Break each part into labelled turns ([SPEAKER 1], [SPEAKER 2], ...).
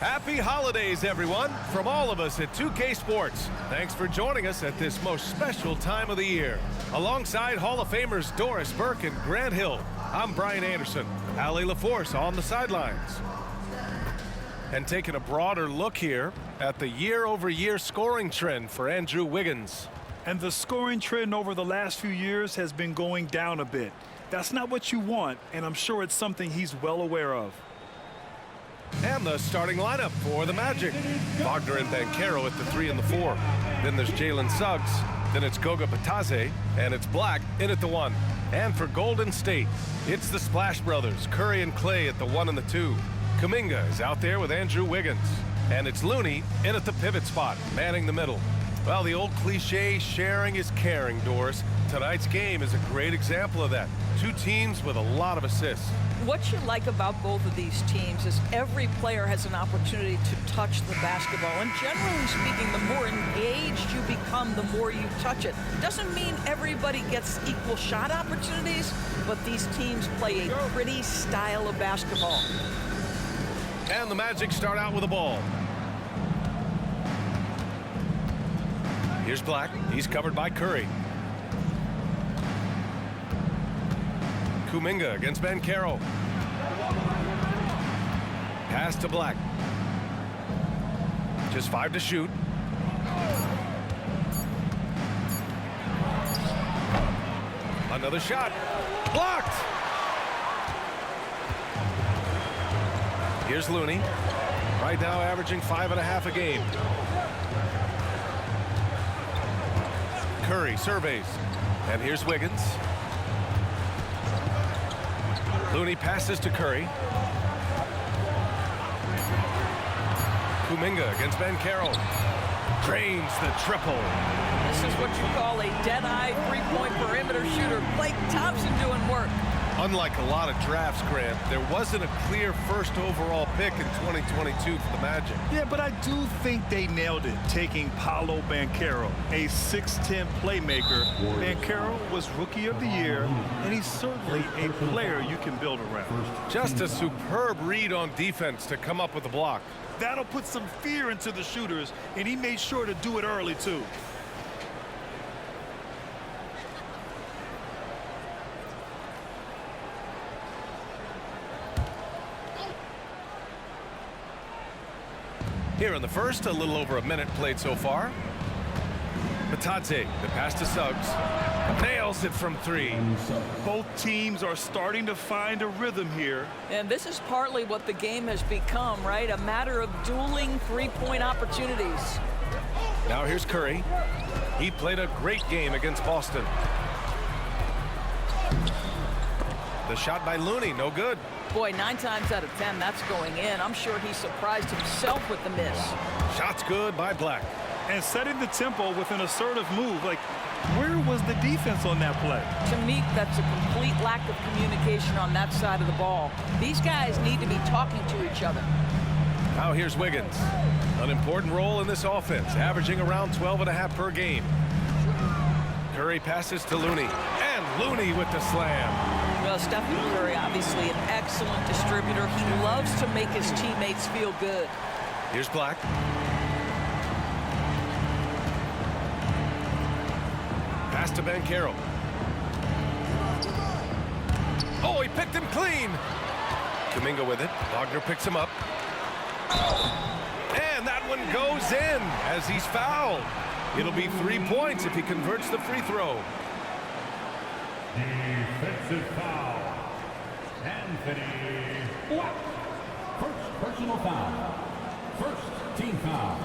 [SPEAKER 1] Happy holidays, everyone, from all of us at 2K Sports. Thanks for joining us at this most special time of the year. Alongside Hall of Famers Doris Burke and Grant Hill, I'm Brian Anderson, Allie LaForce on the sidelines. And taking a broader look here at the year-over-year scoring trend for Andrew Wiggins.
[SPEAKER 2] And the scoring trend over the last few years has been going down a bit. That's not what you want, and I'm sure it's something he's well aware of.
[SPEAKER 1] And the starting lineup for the Magic. Wagner and Banchero at the 3 and the 4. Then there's Jalen Suggs. Then it's Goga Bitadze. And it's Black in at the 1. And for Golden State, it's the Splash Brothers, Curry and Clay at the 1 and the 2. Kuminga is out there with Andrew Wiggins. And it's Looney in at the pivot spot, manning the middle. Well, the old cliche, sharing is caring, Doris. Tonight's game is a great example of that. Two teams with a lot of assists.
[SPEAKER 3] What you like about both of these teams is every player has an opportunity to touch the basketball. And generally speaking, the more engaged you become, the more you touch it. Doesn't mean everybody gets equal shot opportunities, but these teams play a pretty style of basketball.
[SPEAKER 1] And the Magic start out with the ball. Here's Black. He's covered by Curry. Kuminga against Banchero. Pass to Black. Just 5 to shoot. Another shot. Blocked! Here's Looney. Right now averaging 5.5 a game. Curry surveys. And here's Wiggins. Looney passes to Curry. Kuminga against Banchero. Drains the triple.
[SPEAKER 3] This is what you call a dead-eye three-point perimeter shooter. Blake Thompson doing work.
[SPEAKER 1] Unlike a lot of drafts, Grant, there wasn't a clear first overall pick in 2022 for the Magic.
[SPEAKER 2] Yeah, but I do think they nailed it, taking Paolo Banchero, a 6'10 playmaker. Banchero was Rookie of the Year, and he's certainly a player you can build around.
[SPEAKER 1] Just a superb read on defense to come up with the block.
[SPEAKER 2] That'll put some fear into the shooters, and he made sure to do it early, too.
[SPEAKER 1] Here in the first, a little over a minute played so far. Bitadze, the pass to Suggs. Nails it from 3.
[SPEAKER 2] Both teams are starting to find a rhythm here.
[SPEAKER 3] And this is partly what the game has become, right? A matter of dueling three-point opportunities.
[SPEAKER 1] Now here's Curry. He played a great game against Boston. The shot by Looney, no good.
[SPEAKER 3] Boy, 9 times out of 10, that's going in. I'm sure he surprised himself with the miss.
[SPEAKER 1] Shot's good by Black.
[SPEAKER 2] And setting the tempo with an assertive move. Like, where was the defense on that play?
[SPEAKER 3] To me, that's a complete lack of communication on that side of the ball. These guys need to be talking to each other.
[SPEAKER 1] Now here's Wiggins. An important role in this offense, averaging around 12.5 per game. Curry passes to Looney. And Looney with the slam.
[SPEAKER 3] Well, Stephen Curry, obviously an excellent distributor. He loves to make his teammates feel good.
[SPEAKER 1] Here's Black. Pass to Banchero. Oh, he picked him clean. Kuminga with it. Wagner picks him up. And that one goes in as he's fouled. It'll be 3 points if he converts the free throw.
[SPEAKER 4] Defensive foul. Anthony Black. First personal foul. First team foul.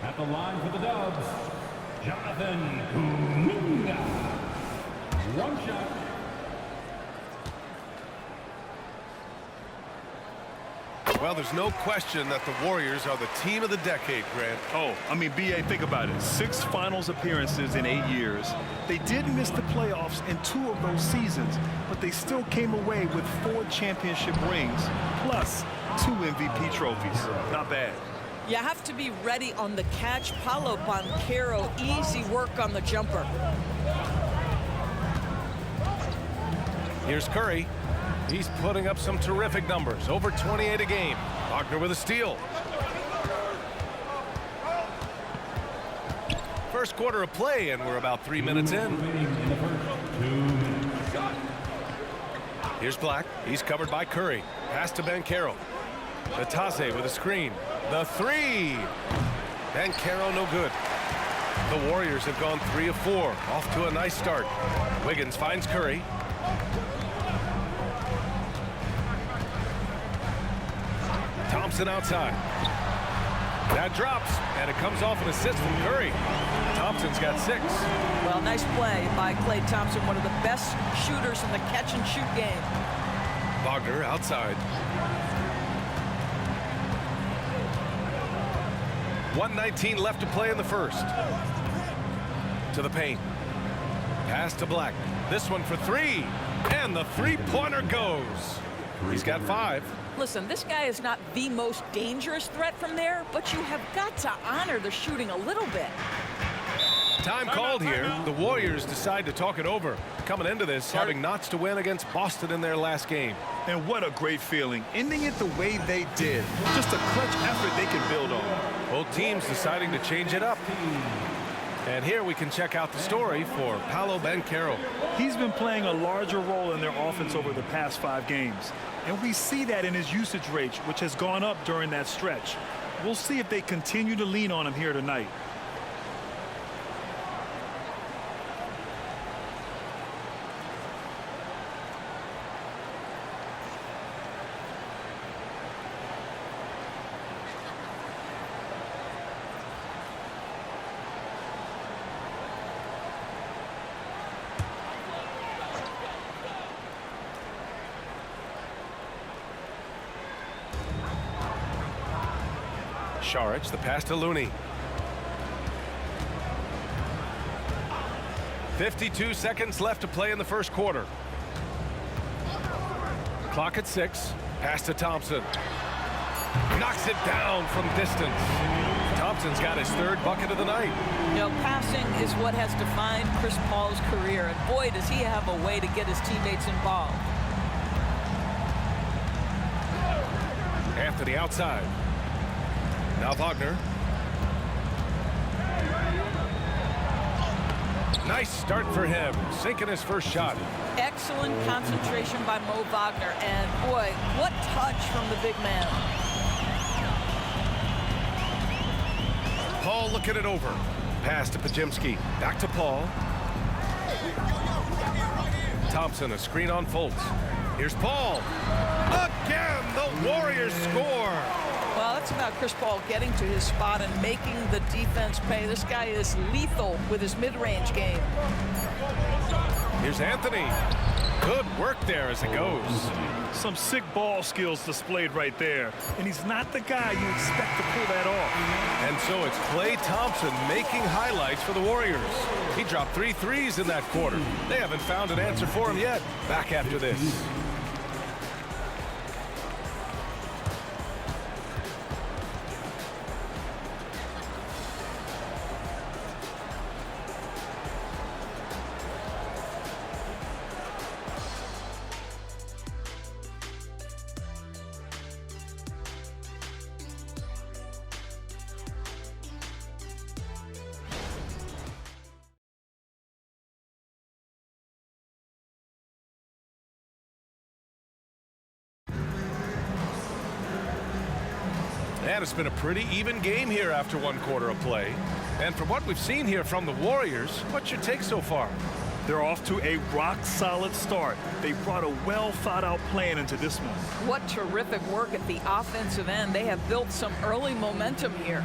[SPEAKER 4] At the line for the Dubs, Jonathan Kuminga. One shot.
[SPEAKER 1] Well, there's no question that the Warriors are the team of the decade, Grant.
[SPEAKER 2] Oh, I mean, B.A., think about it. 6 finals appearances in 8 years. They did miss the playoffs in 2 of those seasons, but they still came away with 4 championship rings, plus 2 MVP trophies. Not bad.
[SPEAKER 3] You have to be ready on the catch. Paolo Banchero, easy work on the jumper.
[SPEAKER 1] Here's Curry. He's putting up some terrific numbers, over 28 a game. Wagner with a steal. First quarter of play, and we're about 3 minutes in. Here's Black. He's covered by Curry. Pass to Banchero. Batase with a screen. The three. Banchero no good. The Warriors have gone 3 of 4. Off to a nice start. Wiggins finds Curry. Thompson outside. That drops, and it comes off an assist from Curry. Thompson's got 6.
[SPEAKER 3] Well, nice play by Klay Thompson, one of the best shooters in the catch-and-shoot game.
[SPEAKER 1] Wagner outside. 1:19 left to play in the first. To the paint. Pass to Black. This one for 3. And the three-pointer goes. He's got 5.
[SPEAKER 3] Listen, this guy is not the most dangerous threat from there, but you have got to honor the shooting a little bit.
[SPEAKER 1] Time called here. The Warriors decide to talk it over. Coming into this, having knots to win against Boston in their last game.
[SPEAKER 2] And what a great feeling, ending it the way they did. Just a clutch effort they can build on.
[SPEAKER 1] Both teams deciding to change it up. And here we can check out the story for Paolo Banchero.
[SPEAKER 2] He's been playing a larger role in their offense over the past 5 games. And we see that in his usage rate, which has gone up during that stretch. We'll see if they continue to lean on him here tonight.
[SPEAKER 1] Saric, the pass to Looney. 52 seconds left to play in the first quarter. Clock at 6. Pass to Thompson. Knocks it down from distance. Thompson's got his 3rd bucket of the night.
[SPEAKER 3] You know, passing is what has defined Chris Paul's career, and boy, does he have a way to get his teammates involved.
[SPEAKER 1] Anthony outside. Now Wagner. Nice start for him, sinking his first shot.
[SPEAKER 3] Excellent concentration by Mo Wagner, and boy, what touch from the big man.
[SPEAKER 1] Paul looking it over. Pass to Podziemski. Back to Paul. Thompson, a screen on Fultz. Here's Paul. Again, the Warriors score.
[SPEAKER 3] Well, that's about Chris Paul getting to his spot and making the defense pay. This guy is lethal with his mid-range game.
[SPEAKER 1] Here's Anthony. Good work there as it goes.
[SPEAKER 2] Some sick ball skills displayed right there. And he's not the guy you expect to pull that off.
[SPEAKER 1] And so it's Klay Thompson making highlights for the Warriors. He dropped 3 threes in that quarter. They haven't found an answer for him yet. Back after this. And it's been a pretty even game here after 1 quarter of play. And from what we've seen here from the Warriors, what's your take so far?
[SPEAKER 2] They're off to a rock-solid start. They brought a well-thought-out plan into this one.
[SPEAKER 3] What terrific work at the offensive end. They have built some early momentum here.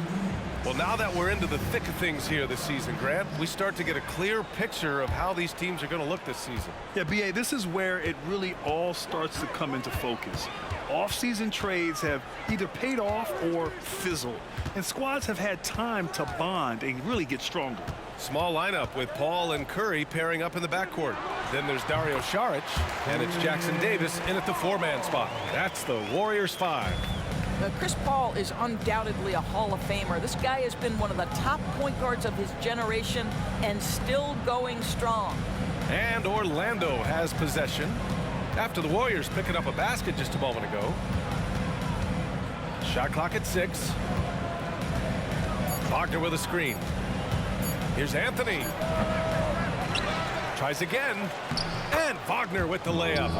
[SPEAKER 1] Well, now that we're into the thick of things here this season, Grant, we start to get a clear picture of how these teams are going to look this season.
[SPEAKER 2] Yeah, B.A., this is where it really all starts to come into focus. Off-season trades have either paid off or fizzled, and squads have had time to bond and really get stronger.
[SPEAKER 1] Small lineup with Paul and Curry pairing up in the backcourt. Then there's Dario Saric, and it's Jackson Davis in at the 4-man spot. That's the Warriors 5.
[SPEAKER 3] Chris Paul is undoubtedly a Hall of Famer. This guy has been one of the top point guards of his generation and still going strong.
[SPEAKER 1] And Orlando has possession. After the Warriors picking up a basket just a moment ago. Shot clock at 6. Wagner with a screen. Here's Anthony. Tries again. And Wagner with the layup.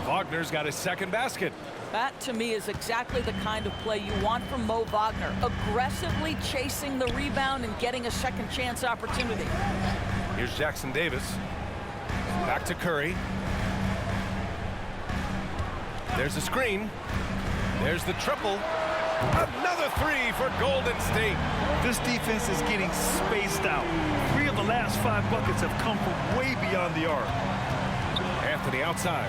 [SPEAKER 1] Wagner's got his second basket.
[SPEAKER 3] That, to me, is exactly the kind of play you want from Mo Wagner. Aggressively chasing the rebound and getting a second chance opportunity.
[SPEAKER 1] Here's Jackson Davis. Back to Curry. There's a screen. There's the triple. Another 3 for Golden State.
[SPEAKER 2] This defense is getting spaced out. 3 of the last 5 buckets have come from way beyond the arc.
[SPEAKER 1] Anthony outside.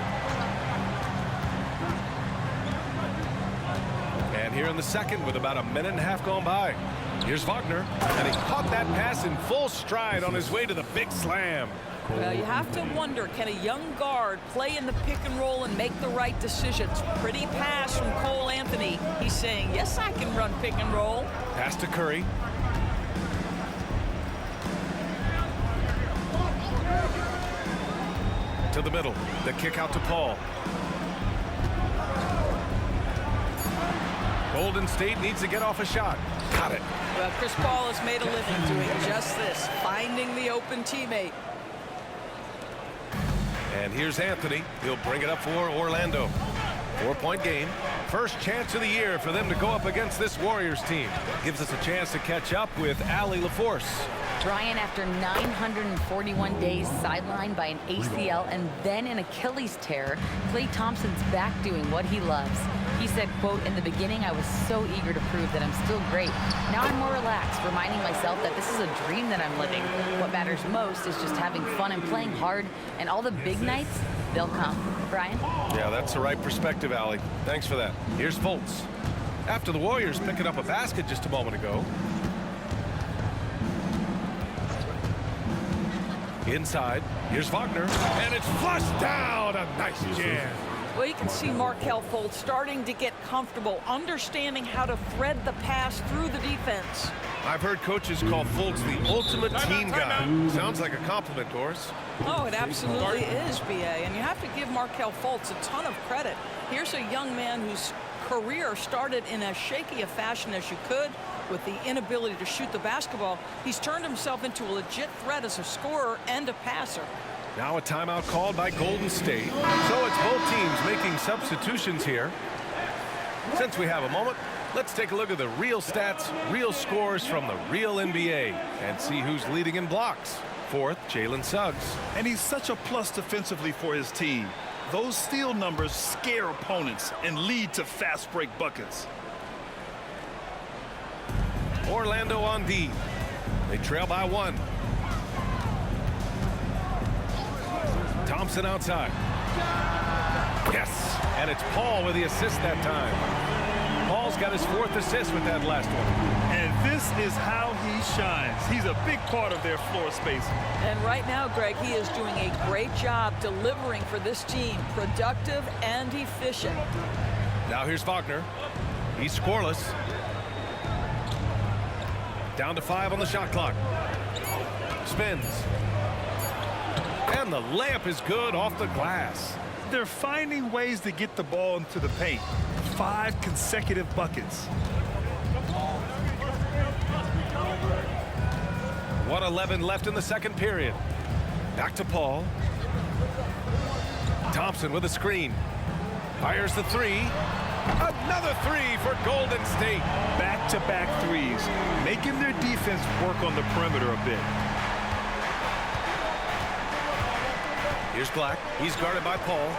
[SPEAKER 1] And here in the second with about a minute and a half gone by. Here's Wagner, and he caught that pass in full stride on his way to the big slam.
[SPEAKER 3] Well, you have to wonder, can a young guard play in the pick and roll and make the right decisions? Pretty pass from Cole Anthony. He's saying, yes, I can run pick and roll.
[SPEAKER 1] Pass to Curry. To the middle. The kick out to Paul. Golden State needs to get off a shot. Got it.
[SPEAKER 3] Well, Chris Paul has made a living doing just this, finding the open teammate.
[SPEAKER 1] And here's Anthony. He'll bring it up for Orlando. 4-point game. First chance of the year for them to go up against this Warriors team. Gives us a chance to catch up with Allie LaForce.
[SPEAKER 5] Brian, after 941 days sidelined by an ACL and then an Achilles tear, Klay Thompson's back doing what he loves. He said, quote, "In the beginning, I was so eager to prove that I'm still great. Now I'm more relaxed, reminding myself that this is a dream that I'm living. What matters most is just having fun and playing hard, and all the big nights, they'll come." Brian?
[SPEAKER 1] Yeah, that's the right perspective, Allie. Thanks for that. Here's Fultz. After the Warriors picking up a basket just a moment ago. Inside, here's Wagner, and it's flushed down. A nice jam.
[SPEAKER 3] Well, you can see Markelle Fultz starting to get comfortable, understanding how to thread the pass through the defense.
[SPEAKER 1] I've heard coaches call Fultz the ultimate team guy. Sounds like a compliment, Doris.
[SPEAKER 3] Oh, it absolutely is, B.A., and you have to give Markelle Fultz a ton of credit. Here's a young man whose career started in as shaky a fashion as you could, with the inability to shoot the basketball. He's turned himself into a legit threat as a scorer and a passer.
[SPEAKER 1] Now a timeout called by Golden State. So it's both teams making substitutions here. Since we have a moment, let's take a look at the real stats, real scores from the real NBA, and see who's leading in blocks. Fourth, Jalen Suggs.
[SPEAKER 2] And he's such a plus defensively for his team. Those steal numbers scare opponents and lead to fast break buckets.
[SPEAKER 1] Orlando on D. They trail by 1. Thompson outside. Yes, and it's Paul with the assist that time. Paul's got his 4th assist with that last one.
[SPEAKER 2] And this is how he shines. He's a big part of their floor spacing.
[SPEAKER 3] And right now, Greg, he is doing a great job delivering for this team, productive and efficient.
[SPEAKER 1] Now here's Wagner. He's scoreless. Down to 5 on the shot clock. Spins. And the layup is good off the glass.
[SPEAKER 2] They're finding ways to get the ball into the paint. 5 consecutive buckets.
[SPEAKER 1] 1:11 left in the second period. Back to Paul. Thompson with a screen. Fires the 3. Another 3 for Golden State.
[SPEAKER 2] Back-to-back threes, making their defense work on the perimeter a bit.
[SPEAKER 1] Here's Black. He's guarded by Paul.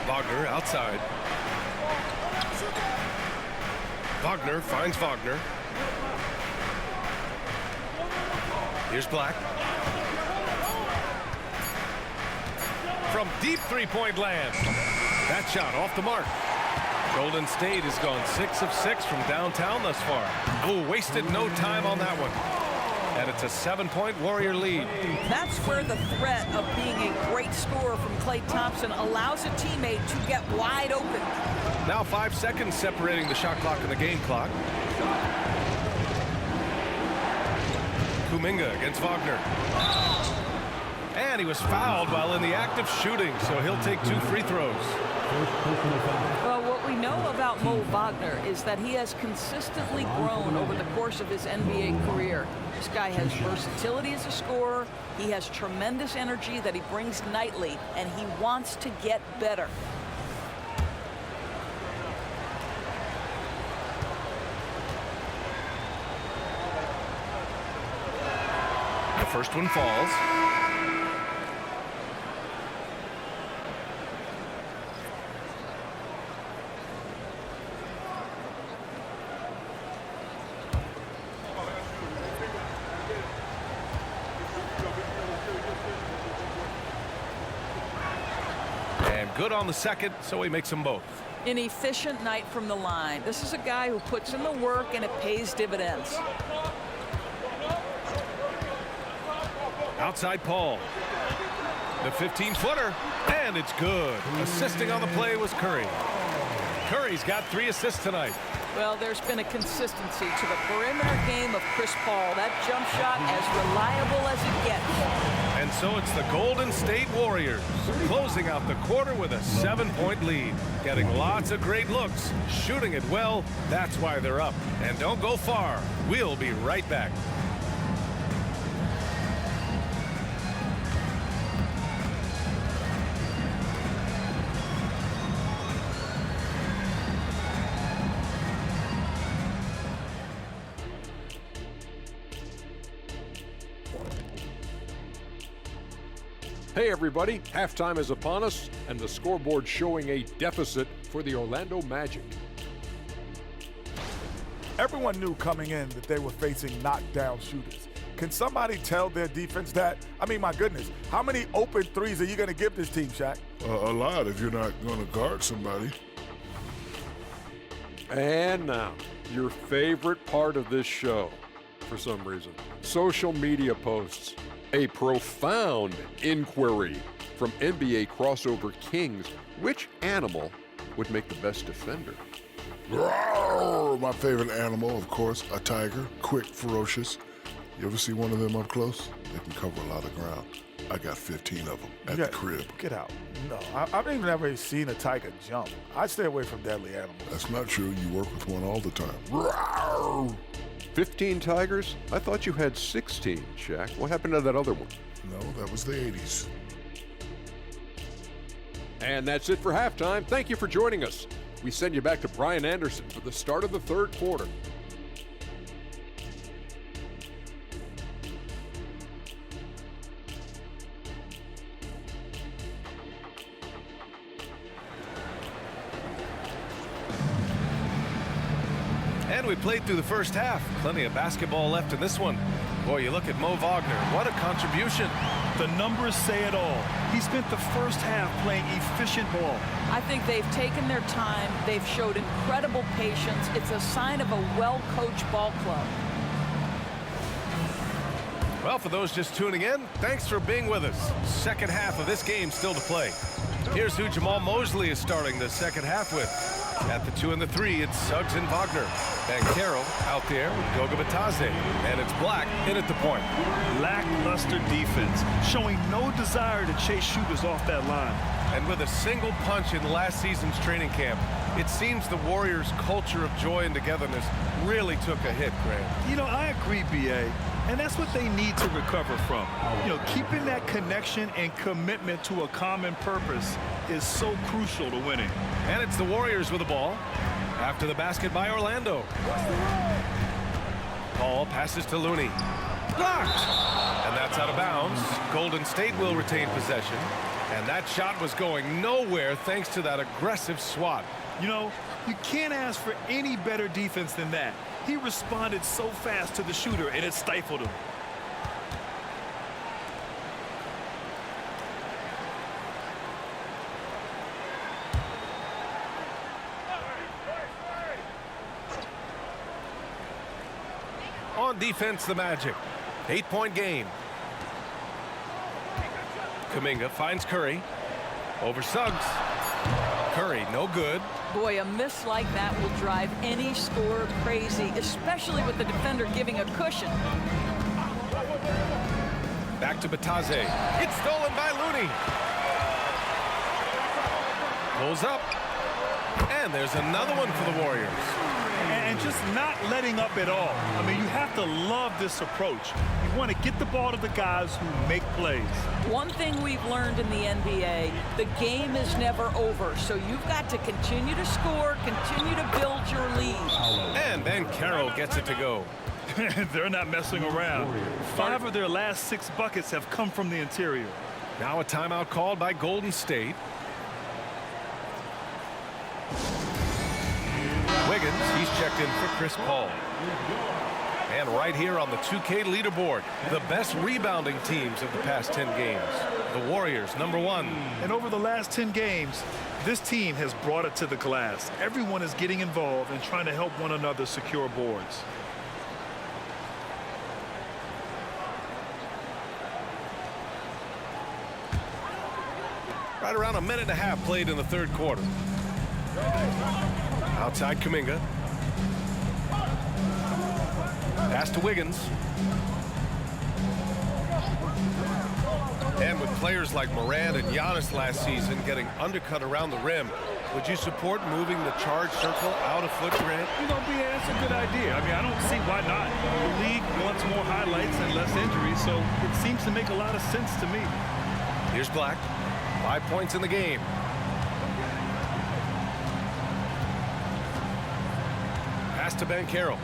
[SPEAKER 1] Wagner outside. Wagner finds Wagner. Here's Black. From deep three-point land. That shot off the mark. Golden State has gone 6 of 6 from downtown thus far. Oh, wasted no time on that one. And it's a 7-point Warrior lead.
[SPEAKER 3] That's where the threat of being a great scorer from Klay Thompson allows a teammate to get wide open.
[SPEAKER 1] Now 5 seconds separating the shot clock and the game clock. Kuminga against Wagner. And he was fouled while in the act of shooting, so he'll take 2 free throws.
[SPEAKER 3] Well, what we know about Mo Wagner is that he has consistently grown over the course of his NBA career. This guy has versatility as a scorer. He has tremendous energy that he brings nightly, and he wants to get better.
[SPEAKER 1] The first one falls. And good on the second, so he makes them both.
[SPEAKER 3] An efficient night from the line. This is a guy who puts in the work and it pays dividends.
[SPEAKER 1] Outside Paul. The 15-footer, and it's good. Assisting on the play was Curry. Curry's got 3 assists tonight.
[SPEAKER 3] Well, there's been a consistency to the perimeter game of Chris Paul. That jump shot as reliable as it gets.
[SPEAKER 1] And so it's the Golden State Warriors closing out the quarter with a 7-point lead. Getting lots of great looks, shooting it well. That's why they're up. And don't go far. We'll be right back.
[SPEAKER 6] Hey everybody, halftime is upon us, and the scoreboard showing a deficit for the Orlando Magic.
[SPEAKER 7] Everyone knew coming in that they were facing knockdown shooters. Can somebody tell their defense that? I mean, my goodness, how many open threes are you going to give this team, Shaq?
[SPEAKER 8] A lot if you're not going to guard somebody.
[SPEAKER 6] And now, your favorite part of this show, for some reason, social media posts. A profound inquiry from NBA crossover kings. Which animal would make the best defender?
[SPEAKER 8] Roar! My favorite animal, of course, a tiger. Quick, ferocious. You ever see one of them up close? They can cover a lot of ground. I got 15 of them at the crib.
[SPEAKER 7] Get out. No, I've even never seen a tiger jump. I stay away from deadly animals.
[SPEAKER 8] That's not true. You work with one all the time. Roar!
[SPEAKER 6] 15 tigers? I thought you had 16, Shaq. What happened to that other one?
[SPEAKER 8] No, that was the 80s.
[SPEAKER 6] And that's it for halftime. Thank you for joining us. We send you back to Brian Anderson for the start of the third quarter.
[SPEAKER 1] And we played through the first half. Plenty of basketball left in this one. Boy, you look at Mo Wagner. What a contribution.
[SPEAKER 2] The numbers say it all. He spent the first half playing efficient ball.
[SPEAKER 3] I think they've taken their time. They've showed incredible patience. It's a sign of a well-coached ball club.
[SPEAKER 1] Well, for those just tuning in, thanks for being with us. Second half of this game still to play. Here's who Jamal Mosley is starting the second half with. At the 2 and the 3, it's Suggs and Wagner. Banchero out there with Goga Bitadze. And it's Black in at the point.
[SPEAKER 2] Lackluster defense, showing no desire to chase shooters off that line.
[SPEAKER 1] And with a single punch in last season's training camp, it seems the Warriors' culture of joy and togetherness really took a hit, Grant.
[SPEAKER 2] You know, I agree, B.A., and that's what they need to recover from. You know, keeping that connection and commitment to a common purpose is so crucial to winning.
[SPEAKER 1] And it's the Warriors with the ball after the basket by Orlando. Paul passes to Looney. Blocked! And that's out of bounds. Golden State will retain possession. And that shot was going nowhere thanks to that aggressive swat.
[SPEAKER 2] You know, you can't ask for any better defense than that. He responded so fast to the shooter, and it stifled him.
[SPEAKER 1] On defense, the Magic. 8-point game. Kuminga finds Curry. Over Suggs. Curry, no good.
[SPEAKER 3] Boy, a miss like that will drive any scorer crazy, especially with the defender giving a cushion.
[SPEAKER 1] Back to Bataze. It's stolen by Looney. Pulls up. And there's another one for the Warriors.
[SPEAKER 2] And just not letting up at all. I mean, you have to love this approach. You want to get the ball to the guys who make plays.
[SPEAKER 3] One thing we've learned in the NBA, the game is never over. So you've got to continue to score, continue to build your lead.
[SPEAKER 1] And Banchero gets it to go.
[SPEAKER 2] They're not messing around. 5 of their last 6 buckets have come from the interior.
[SPEAKER 1] Now a timeout called by Golden State. Wiggins, he's checked in for Chris Paul. And right here on the 2K leaderboard, the best rebounding teams of the past 10 games. The Warriors, #1.
[SPEAKER 2] And over the last 10 games, this team has brought it to the glass. Everyone is getting involved and trying to help one another secure boards.
[SPEAKER 1] Right around a minute and a half played in the third quarter. Outside Kuminga. Pass to Wiggins. And with players like Morant and Giannis last season getting undercut around the rim, would you support moving the charge circle out a foot, Grant?
[SPEAKER 2] You know, BA, that's a good idea. I mean, I don't see why not. The league wants more highlights and less injuries, so it seems to make a lot of sense to me.
[SPEAKER 1] Here's Black. 5 points in the game. Pass to Banchero.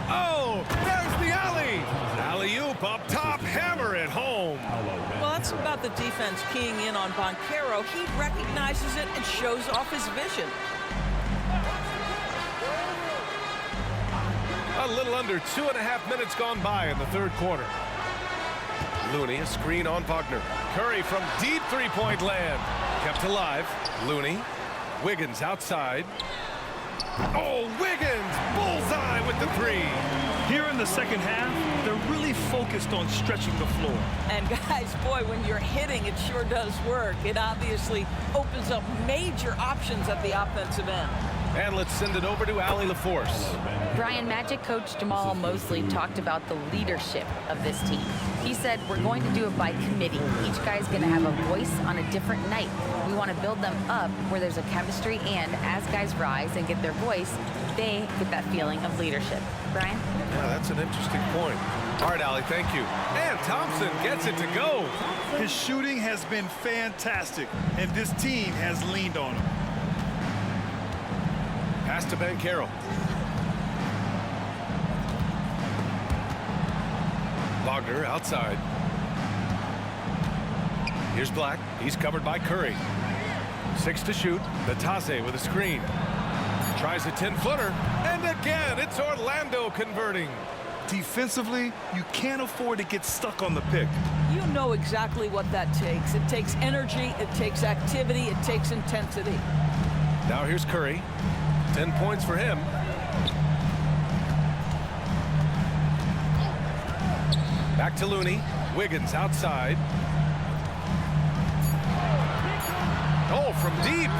[SPEAKER 1] Oh, there's the alley. Alley-oop up top, hammer it home.
[SPEAKER 3] Well, that's about the defense keying in on Banchero. He recognizes it and shows off his vision.
[SPEAKER 1] A little under 2.5 minutes gone by in the third quarter. Looney, a screen on Wagner. Curry from deep three-point land. Kept alive. Looney. Wiggins outside. Oh, Wiggins! Bullseye with the 3.
[SPEAKER 2] Here in the second half, they're really focused on stretching the floor.
[SPEAKER 3] And guys, boy, when you're hitting, it sure does work. It obviously opens up major options at the offensive end.
[SPEAKER 1] And let's send it over to Allie LaForce.
[SPEAKER 5] Brian, Magic coach Jamal Mosley talked about the leadership of this team. He said, we're going to do it by committee. Each guy's going to have a voice on a different night. We want to build them up where there's a chemistry, and as guys rise and get their voice, they get that feeling of leadership. Brian?
[SPEAKER 1] Yeah, that's an interesting point. All right, Allie, thank you. And Thompson gets it to go.
[SPEAKER 2] His shooting has been fantastic, and this team has leaned on him.
[SPEAKER 1] Pass to Banchero. Wagner outside. Here's Black. He's covered by Curry. 6 to shoot. Bataze with a screen. Tries a 10-footer. And again, it's Orlando converting.
[SPEAKER 2] Defensively, you can't afford to get stuck on the pick.
[SPEAKER 3] You know exactly what that takes. It takes energy, it takes activity, it takes intensity.
[SPEAKER 1] Now here's Curry. 10 points for him. Back to Looney. Wiggins outside. Oh, from deep.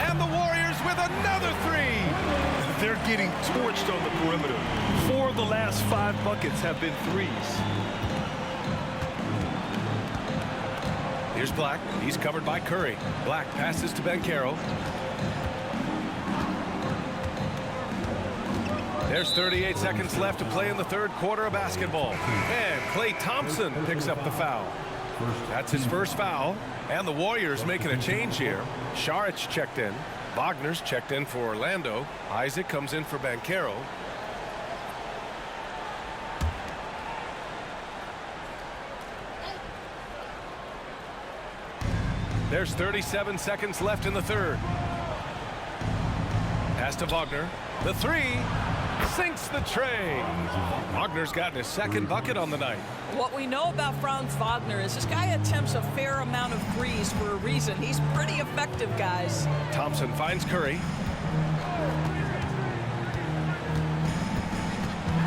[SPEAKER 1] And the Warriors with another 3.
[SPEAKER 2] They're getting torched on the perimeter. 4 of the last 5 buckets have been 3s.
[SPEAKER 1] Here's Black. He's covered by Curry. Black passes to Banchero. There's 38 seconds left to play in the third quarter of basketball. And Klay Thompson picks up the foul. That's his first foul. And the Warriors making a change here. Saric checked in. Wagner's checked in for Orlando. Isaac comes in for Banchero. There's 37 seconds left in the third. Pass to Wagner. The 3 sinks the tray. Wagner's gotten his second bucket on the night.
[SPEAKER 3] What we know about Franz Wagner is this guy attempts a fair amount of threes for a reason. He's pretty effective, guys.
[SPEAKER 1] Thompson finds Curry.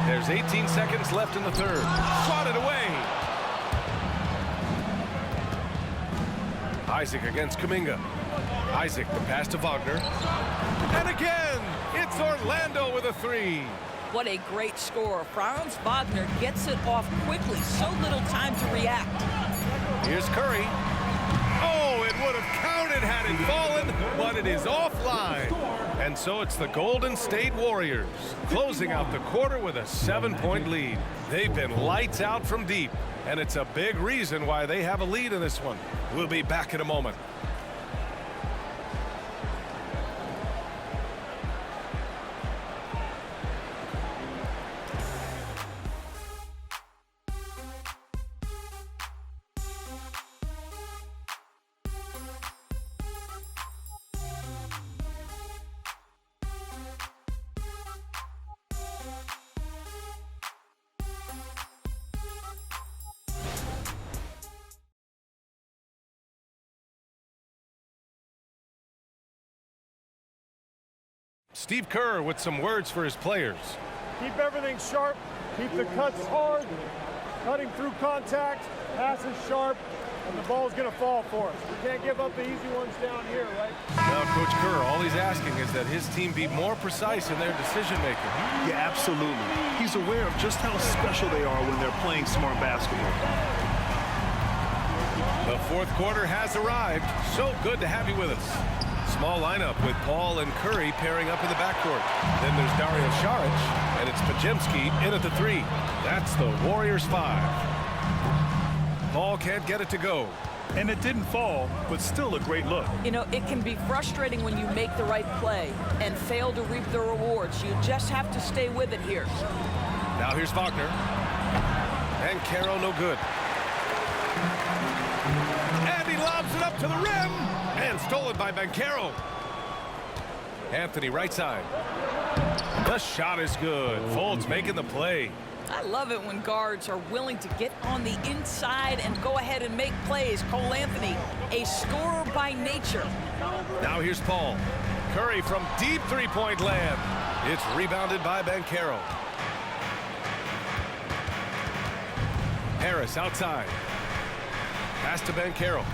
[SPEAKER 1] There's 18 seconds left in the third. Swatted away. Isaac against Kuminga. Isaac, the pass to Wagner. And again, it's Orlando with a 3.
[SPEAKER 3] What a great score. Franz Wagner gets it off quickly. So little time to react.
[SPEAKER 1] Here's Curry. Oh, it would have counted had it fallen, but it is offline. And so it's the Golden State Warriors closing out the quarter with a 7-point lead. They've been lights out from deep, and it's a big reason why they have a lead in this one. We'll be back in a moment. Steve Kerr with some words for his players.
[SPEAKER 9] Keep everything sharp, keep the cuts hard, cutting through contact, passes sharp, and the ball's going to fall for us. We can't give up the easy ones down here, right?
[SPEAKER 1] Now, Coach Kerr, all he's asking is that his team be more precise in their decision-making.
[SPEAKER 2] Yeah, absolutely. He's aware of just how special they are when they're playing smart basketball.
[SPEAKER 1] The fourth quarter has arrived. So good to have you with us. Small lineup with Paul and Curry pairing up in the backcourt. Then there's Dario Saric, and it's Podziemski in at the 3. That's the Warriors 5. Paul can't get it to go.
[SPEAKER 2] And it didn't fall, but still a great look.
[SPEAKER 3] You know, it can be frustrating when you make the right play and fail to reap the rewards. You just have to stay with it here.
[SPEAKER 1] Now here's Wagner. And Caro no good. And he lobs it up to the rim. And stolen by Banchero. Anthony right side. The shot is good. Fultz making the play.
[SPEAKER 3] I love it when guards are willing to get on the inside and go ahead and make plays. Cole Anthony, a scorer by nature.
[SPEAKER 1] Now here's Paul. Curry from deep three-point land. It's rebounded by Banchero. Harris outside. Pass to Banchero.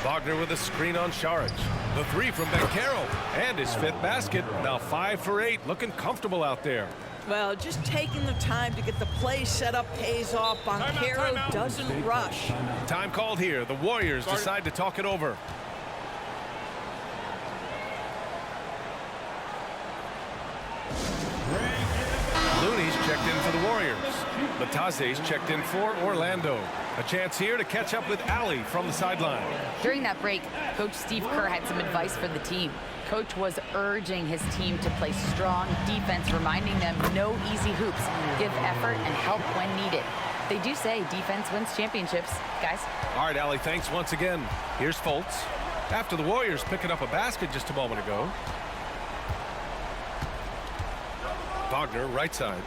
[SPEAKER 1] Wagner with a screen on Saric. The 3 from Banchero. And his 5th basket. Now 5 for 8. Looking comfortable out there.
[SPEAKER 3] Well, just taking the time to get the play set up pays off. Banchero doesn't rush.
[SPEAKER 1] Time called here. The Warriors decide to talk it over. Looney's checked in for the Warriors. Batase's checked in for Orlando. A chance here to catch up with Allie from the sideline.
[SPEAKER 5] During that break, Coach Steve Kerr had some advice for the team. Coach was urging his team to play strong defense, reminding them no easy hoops, give effort, and help when needed. They do say defense wins championships, guys.
[SPEAKER 1] All right, Allie, thanks once again. Here's Fultz. After the Warriors picking up a basket just a moment ago. Wagner, right side.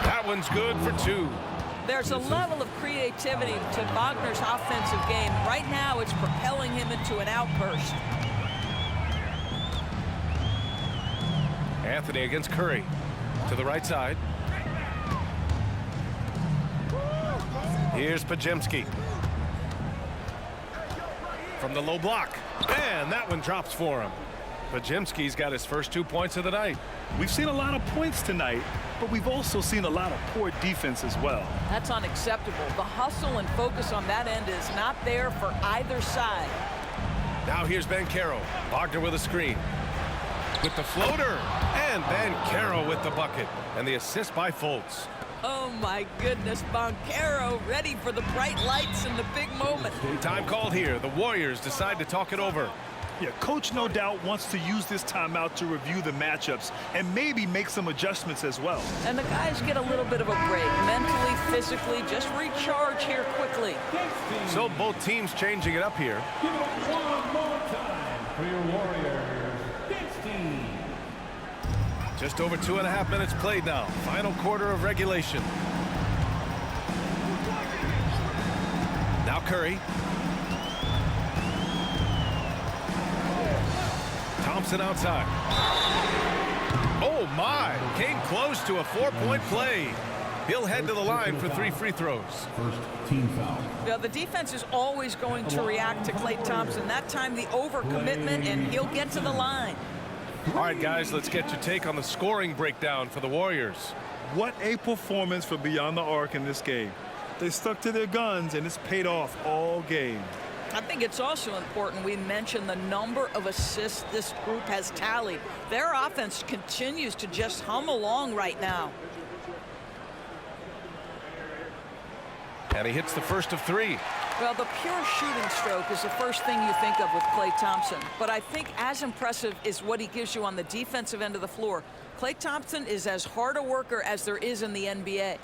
[SPEAKER 1] That one's good for 2.
[SPEAKER 3] There's a level of creativity to Wagner's offensive game. Right now, it's propelling him into an outburst.
[SPEAKER 1] Anthony against Curry. To the right side. Here's Podziemski. From the low block. And that one drops for him. Podziemski's got his first 2 points of the night.
[SPEAKER 2] We've seen a lot of points tonight, but we've also seen a lot of poor defense as well.
[SPEAKER 3] That's unacceptable. The hustle and focus on that end is not there for either side.
[SPEAKER 1] Now here's Banchero. Wagner with a screen. With the floater. And Banchero with the bucket. And the assist by Fultz.
[SPEAKER 3] Oh my goodness, Banchero ready for the bright lights in the big moment.
[SPEAKER 1] Time called here. The Warriors decide to talk it over.
[SPEAKER 2] Yeah, Coach no doubt wants to use this timeout to review the matchups and maybe make some adjustments as well.
[SPEAKER 3] And the guys get a little bit of a break, mentally, physically, just recharge here quickly.
[SPEAKER 1] So both teams changing it up here.
[SPEAKER 4] Give it up one more time for your Warriors. 16.
[SPEAKER 1] Just over 2.5 minutes played now. Final quarter of regulation. Now Curry. Thompson outside. Oh my, came close to a 4-point play. He'll head to the line for 3 free throws.
[SPEAKER 4] First team foul.
[SPEAKER 3] Yeah, the defense is always going to react to Klay Thompson. That time, the overcommitment, and he'll get to the line.
[SPEAKER 1] All right, guys, let's get your take on the scoring breakdown for the Warriors.
[SPEAKER 2] What a performance for Beyond the Arc in this game. They stuck to their guns, and it's paid off all game.
[SPEAKER 3] I think it's also important we mention the number of assists this group has tallied. Their offense continues to just hum along right now.
[SPEAKER 1] And he hits the first of 3.
[SPEAKER 3] Well, the pure shooting stroke is the first thing you think of with Klay Thompson. But I think as impressive is what he gives you on the defensive end of the floor. Klay Thompson is as hard a worker as there is in the NBA.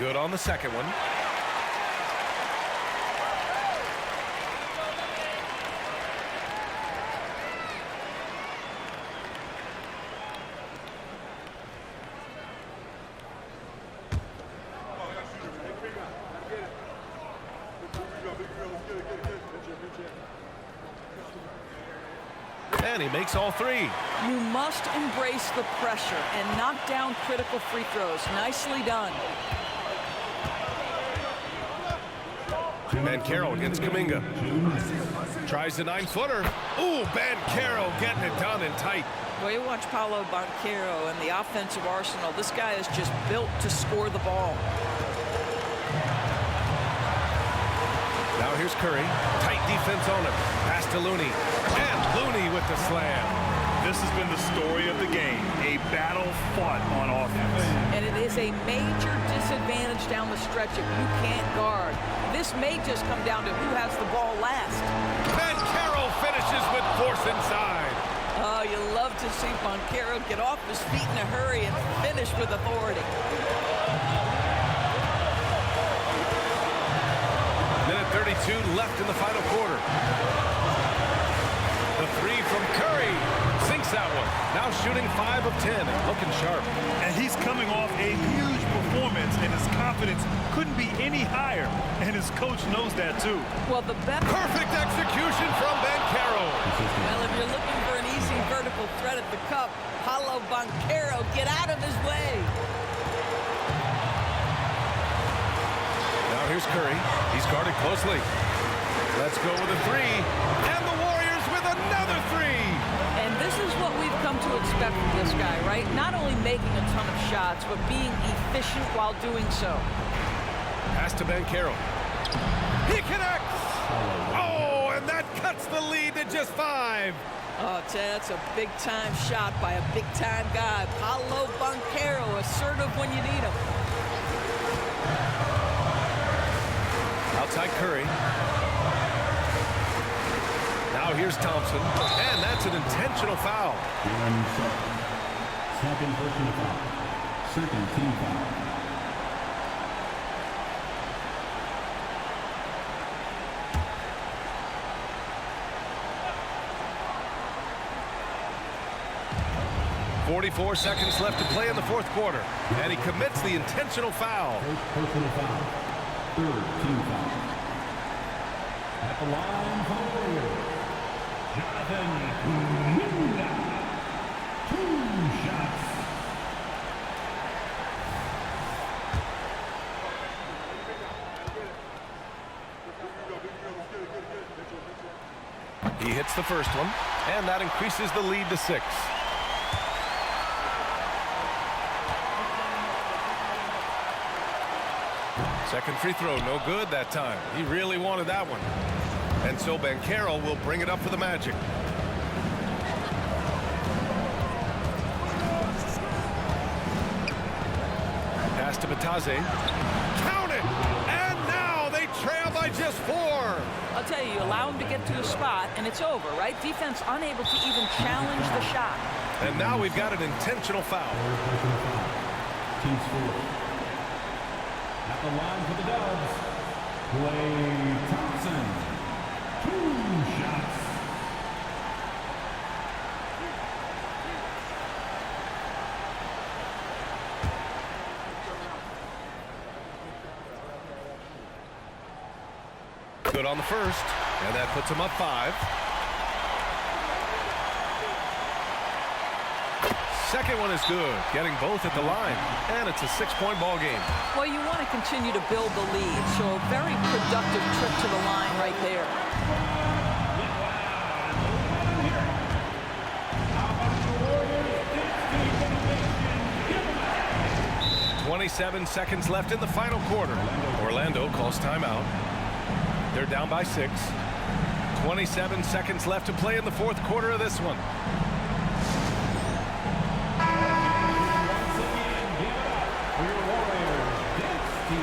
[SPEAKER 1] Good on the second one. And he makes all 3.
[SPEAKER 3] You must embrace the pressure and knock down critical free throws. Nicely done.
[SPEAKER 1] Banchero against Kuminga. Tries the 9-footer. Ooh, Banchero getting it done and tight.
[SPEAKER 3] Well, you watch Paolo Banchero and the offensive arsenal. This guy is just built to score the ball.
[SPEAKER 1] Now here's Curry. Tight defense on him. Pass to Looney. And Looney with the slam.
[SPEAKER 2] This has been the story of the game. A battle fought on offense.
[SPEAKER 3] And it is a major disadvantage down the stretch if you can't guard. This may just come down to who has the ball last.
[SPEAKER 1] Banchero finishes with force inside.
[SPEAKER 3] Oh, you love to see Banchero get off his feet in a hurry and finish with authority.
[SPEAKER 1] Minute 32 left in the final quarter. The 3 from Curry. Sinks that one. Now shooting 5 of 10 and looking sharp.
[SPEAKER 2] And he's coming off a huge performance, and his confidence couldn't be any higher. And his coach knows that, too.
[SPEAKER 3] Well, the best...
[SPEAKER 1] Perfect execution from Banchero.
[SPEAKER 3] Well, if you're looking for an easy vertical threat at the cup, Paolo Banchero, get out of his way.
[SPEAKER 1] Now here's Curry. He's guarded closely. Let's go with a 3. And the Warriors with another 3.
[SPEAKER 3] And this is what we've come to expect from this guy, right? Not only making a ton of shots, but being efficient while doing so.
[SPEAKER 1] Pass to Banchero. He connects! Oh, and that cuts the lead to just 5.
[SPEAKER 3] Oh, that's a big-time shot by a big-time guy. Paolo Banchero, assertive when you need him.
[SPEAKER 1] Outside Curry. Now here's Thompson, and that's an intentional foul.
[SPEAKER 4] Second personal foul. Second team foul.
[SPEAKER 1] .44 seconds left to play in the fourth quarter, and he commits the intentional foul.
[SPEAKER 4] First personal foul. Third team foul. At the line for the Warriors, Jonathan Kuminga. 2 shots.
[SPEAKER 1] He hits the first one, and that increases the lead to 6. Second free throw, no good that time. He really wanted that one. And so Banchero will bring it up for the Magic. Pass to Batase. Count it! And now they trail by just 4.
[SPEAKER 3] I'll tell you, you allow him to get to a spot, and it's over, right? Defense unable to even challenge the shot.
[SPEAKER 1] And now we've got an intentional foul.
[SPEAKER 4] Team score. At the line for the Dubs, Klay Thompson. 2 shots.
[SPEAKER 1] Good on the first, and that puts him up 5. Second one is good, getting both at the line, and it's a 6-point ball game.
[SPEAKER 3] Well, you want to continue to build the lead, so a very productive trip to the line right there.
[SPEAKER 1] 27 seconds left in the final quarter. Orlando calls timeout. They're down by 6. 27 seconds left to play in the fourth quarter of this one.
[SPEAKER 4] For your Warriors, Dynasty.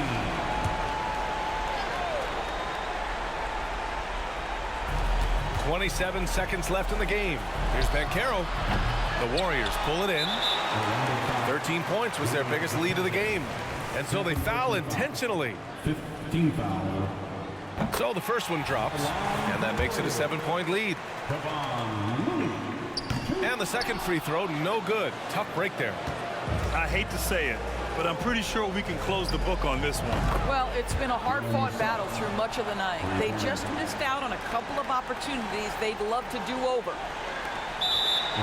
[SPEAKER 1] 27 seconds left in the game. Here's Banchero. The Warriors pull it in. 13 points was their biggest lead of the game. And so they foul intentionally.
[SPEAKER 4] 15 foul.
[SPEAKER 1] So the first one drops, and that makes it a 7-point lead. And the second free throw, no good. Tough break there.
[SPEAKER 2] I hate to say it, but I'm pretty sure we can close the book on this one.
[SPEAKER 3] Well, it's been a hard-fought battle through much of the night. They just missed out on a couple of opportunities they'd love to do over.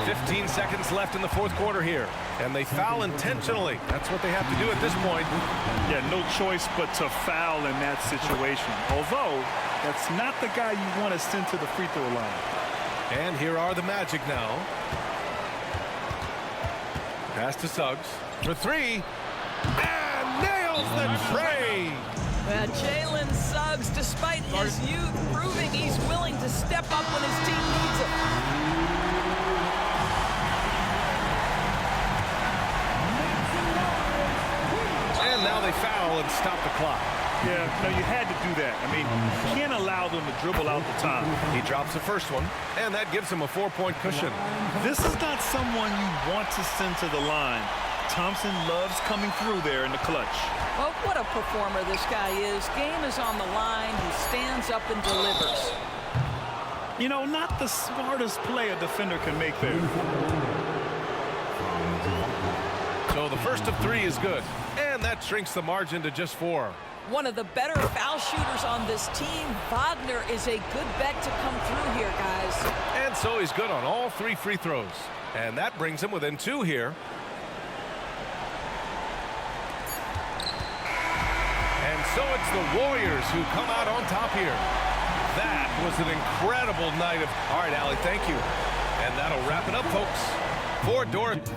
[SPEAKER 1] 15 seconds left in the fourth quarter here, and they foul intentionally. That's what they have to do at this point.
[SPEAKER 2] Yeah, no choice but to foul in that situation. Although, that's not the guy you want to send to the free throw line.
[SPEAKER 1] And here are the Magic now. Pass to Suggs for 3, and nails the tray.
[SPEAKER 3] Well, Jalen Suggs, despite his youth, proving he's willing to step up when his team needs him.
[SPEAKER 1] Now they foul and stop the clock.
[SPEAKER 2] Yeah, no, you had to do that. I mean, you can't allow them to dribble out the top.
[SPEAKER 1] He drops the first one, and that gives him a 4-point cushion.
[SPEAKER 2] This is not someone you want to send to the line. Thompson loves coming through there in the clutch.
[SPEAKER 3] Well, what a performer this guy is. Game is on the line. He stands up and delivers.
[SPEAKER 2] You know, not the smartest play a defender can make there.
[SPEAKER 1] So the first of 3 is good, and that shrinks the margin to just 4.
[SPEAKER 3] One of the better foul shooters on this team. Wagner is a good bet to come through here, guys.
[SPEAKER 1] And so he's good on all 3 free throws. And that brings him within 2 here. And so it's the Warriors who come out on top here. That was an incredible night of... All right, Allie, thank you. And that'll wrap it up, folks. For Dorothy.